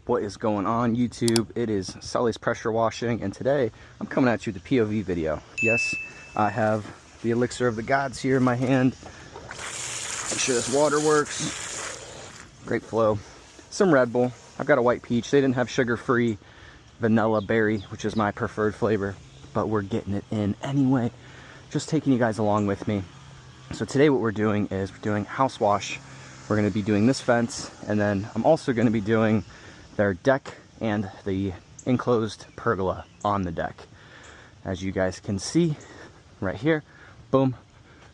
What is going on, YouTube? It is Sully's Pressure Washing, and today I'm coming at you with the POV video. Yes, I have the elixir of the gods here in my hand. Make sure this water works. Great flow. Some Red Bull. I've got a white peach. They didn't have sugar-free vanilla berry, which is my preferred flavor, but we're getting it in anyway. Just taking you guys along with me. So today what we're doing is we're doing house wash. We're going to be doing this fence, and then I'm also going to be doing their deck and the enclosed pergola on the deck. As you guys can see right here, boom.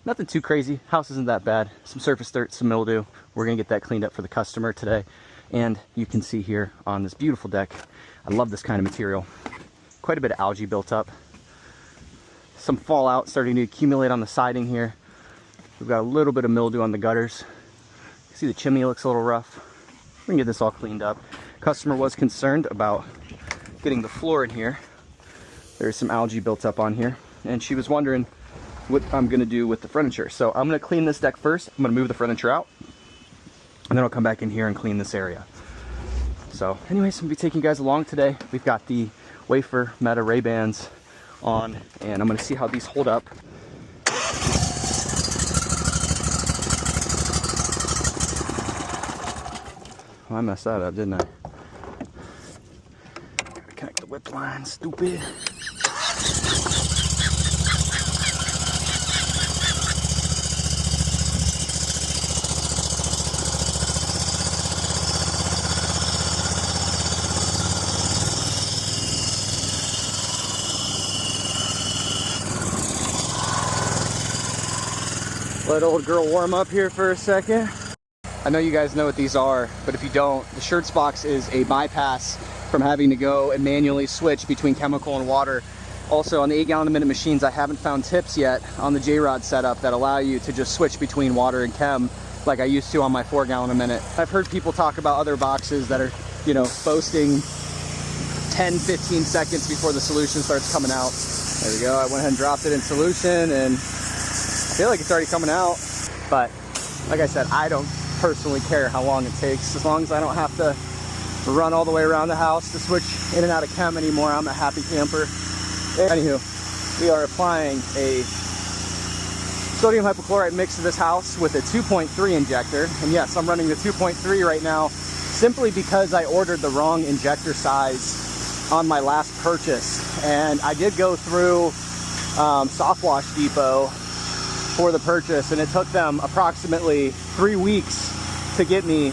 Nothing too crazy. House isn't that bad. Some surface dirt, some mildew. We're going to get that cleaned up for the customer today. And you can see here on this beautiful deck, I love this kind of material. Quite a bit of algae built up. Some fallout starting to accumulate on the siding here. We've got a little bit of mildew on the gutters. See the chimney looks a little rough. We can get this all cleaned up. Customer was concerned about getting the floor in here. There's some algae built up on here, and she was wondering what I'm gonna do with the furniture. So I'm gonna clean this deck first. I'm gonna move the furniture out, and then I'll come back in here and clean this area. So anyways, I'm gonna be taking you guys along today. We've got the Wafer Meta Ray-Bans on, and I'm gonna see how these hold up. Oh, I messed that up, didn't I? Gotta connect the whip line, stupid. Let old girl warm up here for a second. I know you guys know what these are, but if you don't, the Shirts box is a bypass from having to go and manually switch between chemical and water. Also, on the 8-gallon-a-minute machines, I haven't found tips yet on the J-Rod setup that allow you to just switch between water and chem like I used to on my 4-gallon-a-minute. I've heard people talk about other boxes that are, you know, boasting 10-15 seconds before the solution starts coming out. There we go. I went ahead and dropped it in solution, and I feel like it's already coming out. But like I said, I don't personally care how long it takes. As long as I don't have to run all the way around the house to switch in and out of chem anymore, I'm a happy camper. Anywho, we are applying a sodium hypochlorite mix to this house with a 2.3 injector. And yes, I'm running the 2.3 right now simply because I ordered the wrong injector size on my last purchase. And I did go through Soft Wash Depot for the purchase, and it took them approximately 3 weeks to get me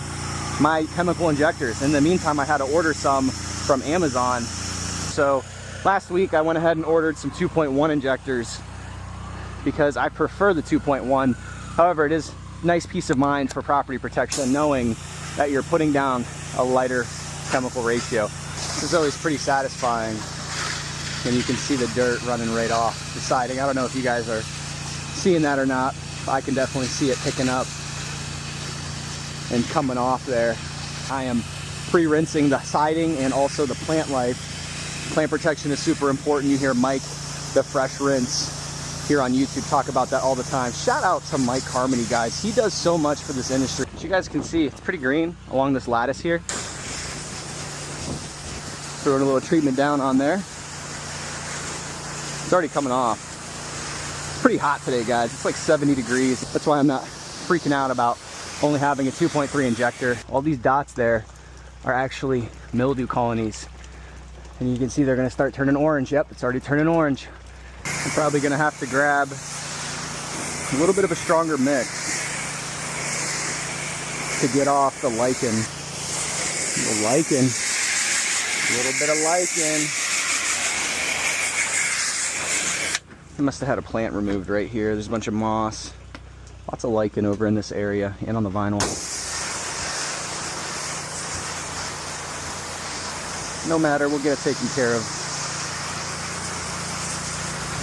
my chemical injectors. In the meantime, I had to order some from Amazon. So last week I went ahead and ordered some 2.1 injectors because I prefer the 2.1. However, it is nice peace of mind for property protection knowing that you're putting down a lighter chemical ratio. This is always pretty satisfying when you can see the dirt running right off the siding. I don't know if you guys are seeing that or not. I can definitely see it picking up and coming off there. I am pre-rinsing the siding and also the plant life. Plant protection is super important. You hear Mike, the Fresh Rinse, here on YouTube talk about that all the time. Shout out to Mike Harmony, guys. He does so much for this industry. As you guys can see, it's pretty green along this lattice here. Throwing a little treatment down on there. It's already coming off. Pretty hot today, guys. It's like 70 degrees. That's why I'm not freaking out about only having a 2.3 injector. All these dots there are actually mildew colonies, and you can see they're going to start turning orange. Yep, it's already turning orange. I'm probably going to have to grab a little bit of a stronger mix to get off the lichen. A little bit of lichen. I must have had a plant removed right here. There's a bunch of moss. Lots of lichen over in this area and on the vinyl. No matter, we'll get it taken care of.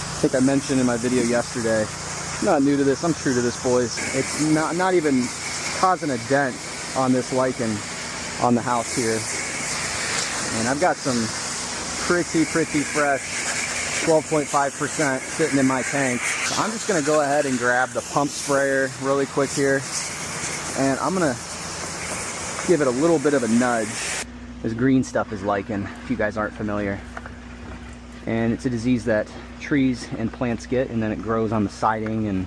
I think I mentioned in my video yesterday, I'm not new to this, I'm true to this, boys. It's not even causing a dent on this lichen on the house here. And I've got some pretty fresh 12.5% sitting in my tank. So I'm just gonna go ahead and grab the pump sprayer really quick here, and I'm gonna give it a little bit of a nudge. This green stuff is lichen, if you guys aren't familiar. And it's a disease that trees and plants get, and then it grows on the siding and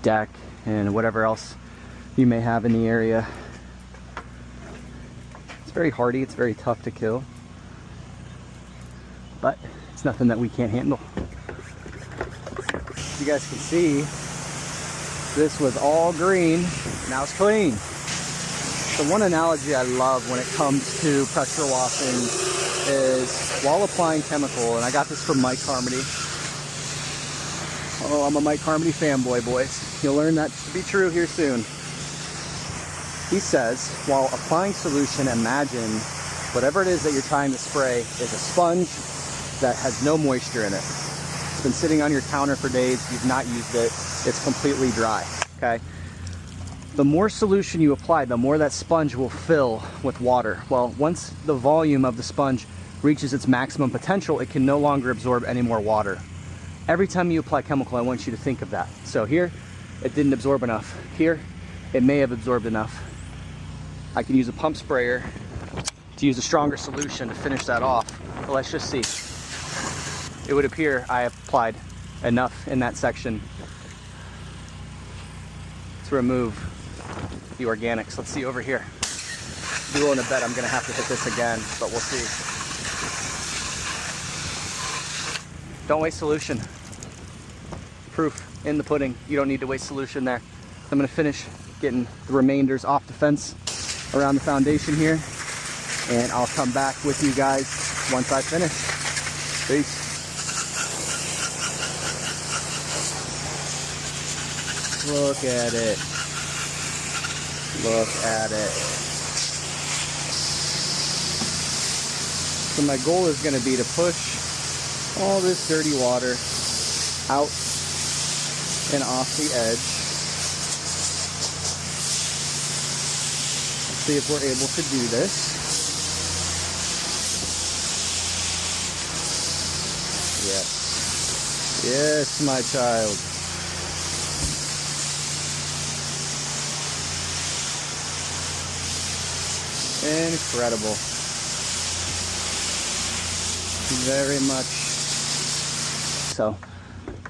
deck and whatever else you may have in the area. It's very hardy, it's very tough to kill, but it's nothing that we can't handle. You guys can see, this was all green, now it's clean. The one analogy I love when it comes to pressure washing is while applying chemical, and I got this from Mike Carmody. Oh, I'm a Mike Carmody fanboy, boys. You'll learn that to be true here soon. He says, while applying solution, imagine whatever it is that you're trying to spray is a sponge that has no moisture in it. It's been sitting on your counter for days, you've not used it, it's completely dry, okay? The more solution you apply, the more that sponge will fill with water. Well, once the volume of the sponge reaches its maximum potential, it can no longer absorb any more water. Every time you apply chemical, I want you to think of that. So here, it didn't absorb enough. Here, it may have absorbed enough. I can use a pump sprayer to use a stronger solution to finish that off. But let's just see. It would appear I applied enough in that section to remove the organics. Let's see over here. Be willing to bet I'm gonna have to hit this again, but we'll see. Don't waste solution. Proof in the pudding. You don't need to waste solution there. I'm gonna finish getting the remainders off the fence around the foundation here, and I'll come back with you guys once I finish. Peace. Look at it. Look at it. So my goal is going to be to push all this dirty water out and off the edge. Let's see if we're able to do this. Yes. Yes, my child. Incredible. Very much. So,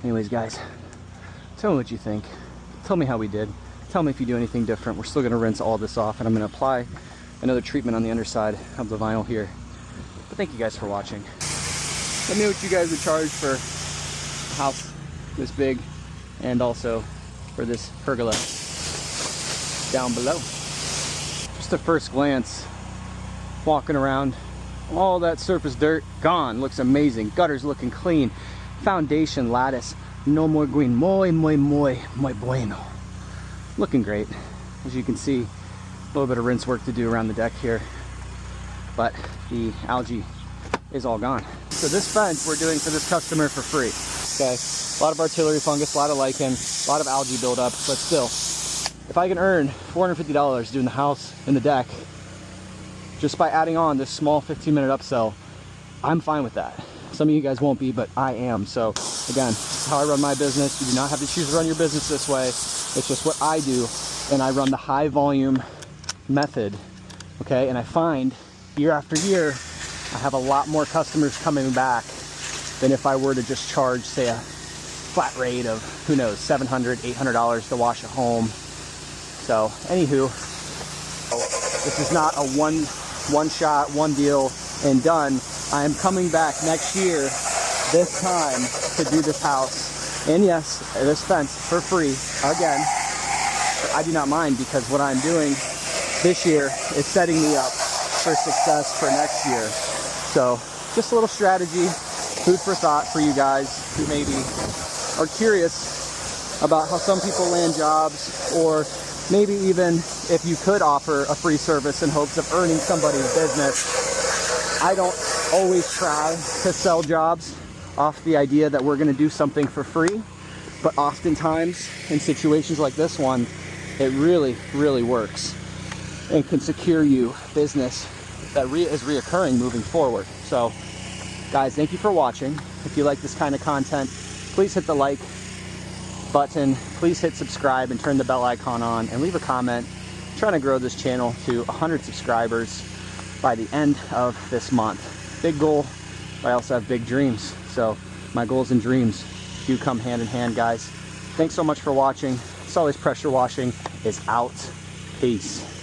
anyways, guys, tell me what you think. Tell me how we did. Tell me if you do anything different. We're still going to rinse all this off, and I'm going to apply another treatment on the underside of the vinyl here. But thank you guys for watching. Let me know what you guys would charge for a house this big, and also for this pergola down below. Just a first glance, walking around, all that surface dirt gone. Looks amazing. Gutters looking clean. Foundation, lattice, no more green. Muy bueno. Looking great. As you can see, a little bit of rinse work to do around the deck here, but the algae is all gone. So this fence we're doing for this customer for free. Okay, a lot of artillery fungus, a lot of lichen, a lot of algae buildup, but still, if I can earn $450 doing the house and the deck just by adding on this small 15-minute upsell, I'm fine with that. Some of you guys won't be, but I am. So again, this is how I run my business. You do not have to choose to run your business this way. It's just what I do, and I run the high volume method, okay? And I find year after year, I have a lot more customers coming back than if I were to just charge, say, a flat rate of, who knows, $700, $800 to wash at home. So, anywho, this is not a one shot, one deal, and done. I am coming back next year, this time, to do this house. And yes, this fence for free, again. I do not mind, because what I'm doing this year is setting me up for success for next year. So, just a little strategy, food for thought for you guys who maybe are curious about how some people land jobs, or maybe even if you could offer a free service in hopes of earning somebody's business. I don't always try to sell jobs off the idea that we're going to do something for free, but oftentimes in situations like this one, it really, really works and can secure you business that is reoccurring moving forward. So guys, thank you for watching. If you like this kind of content, please hit the like button, please hit subscribe and turn the bell icon on, and leave a comment. I'm trying to grow this channel to 100 subscribers. by the end of this month. Big goal, but I also have big dreams. So my goals and dreams do come hand in hand, guys. Thanks so much for watching. As always, pressure washing is out. Peace.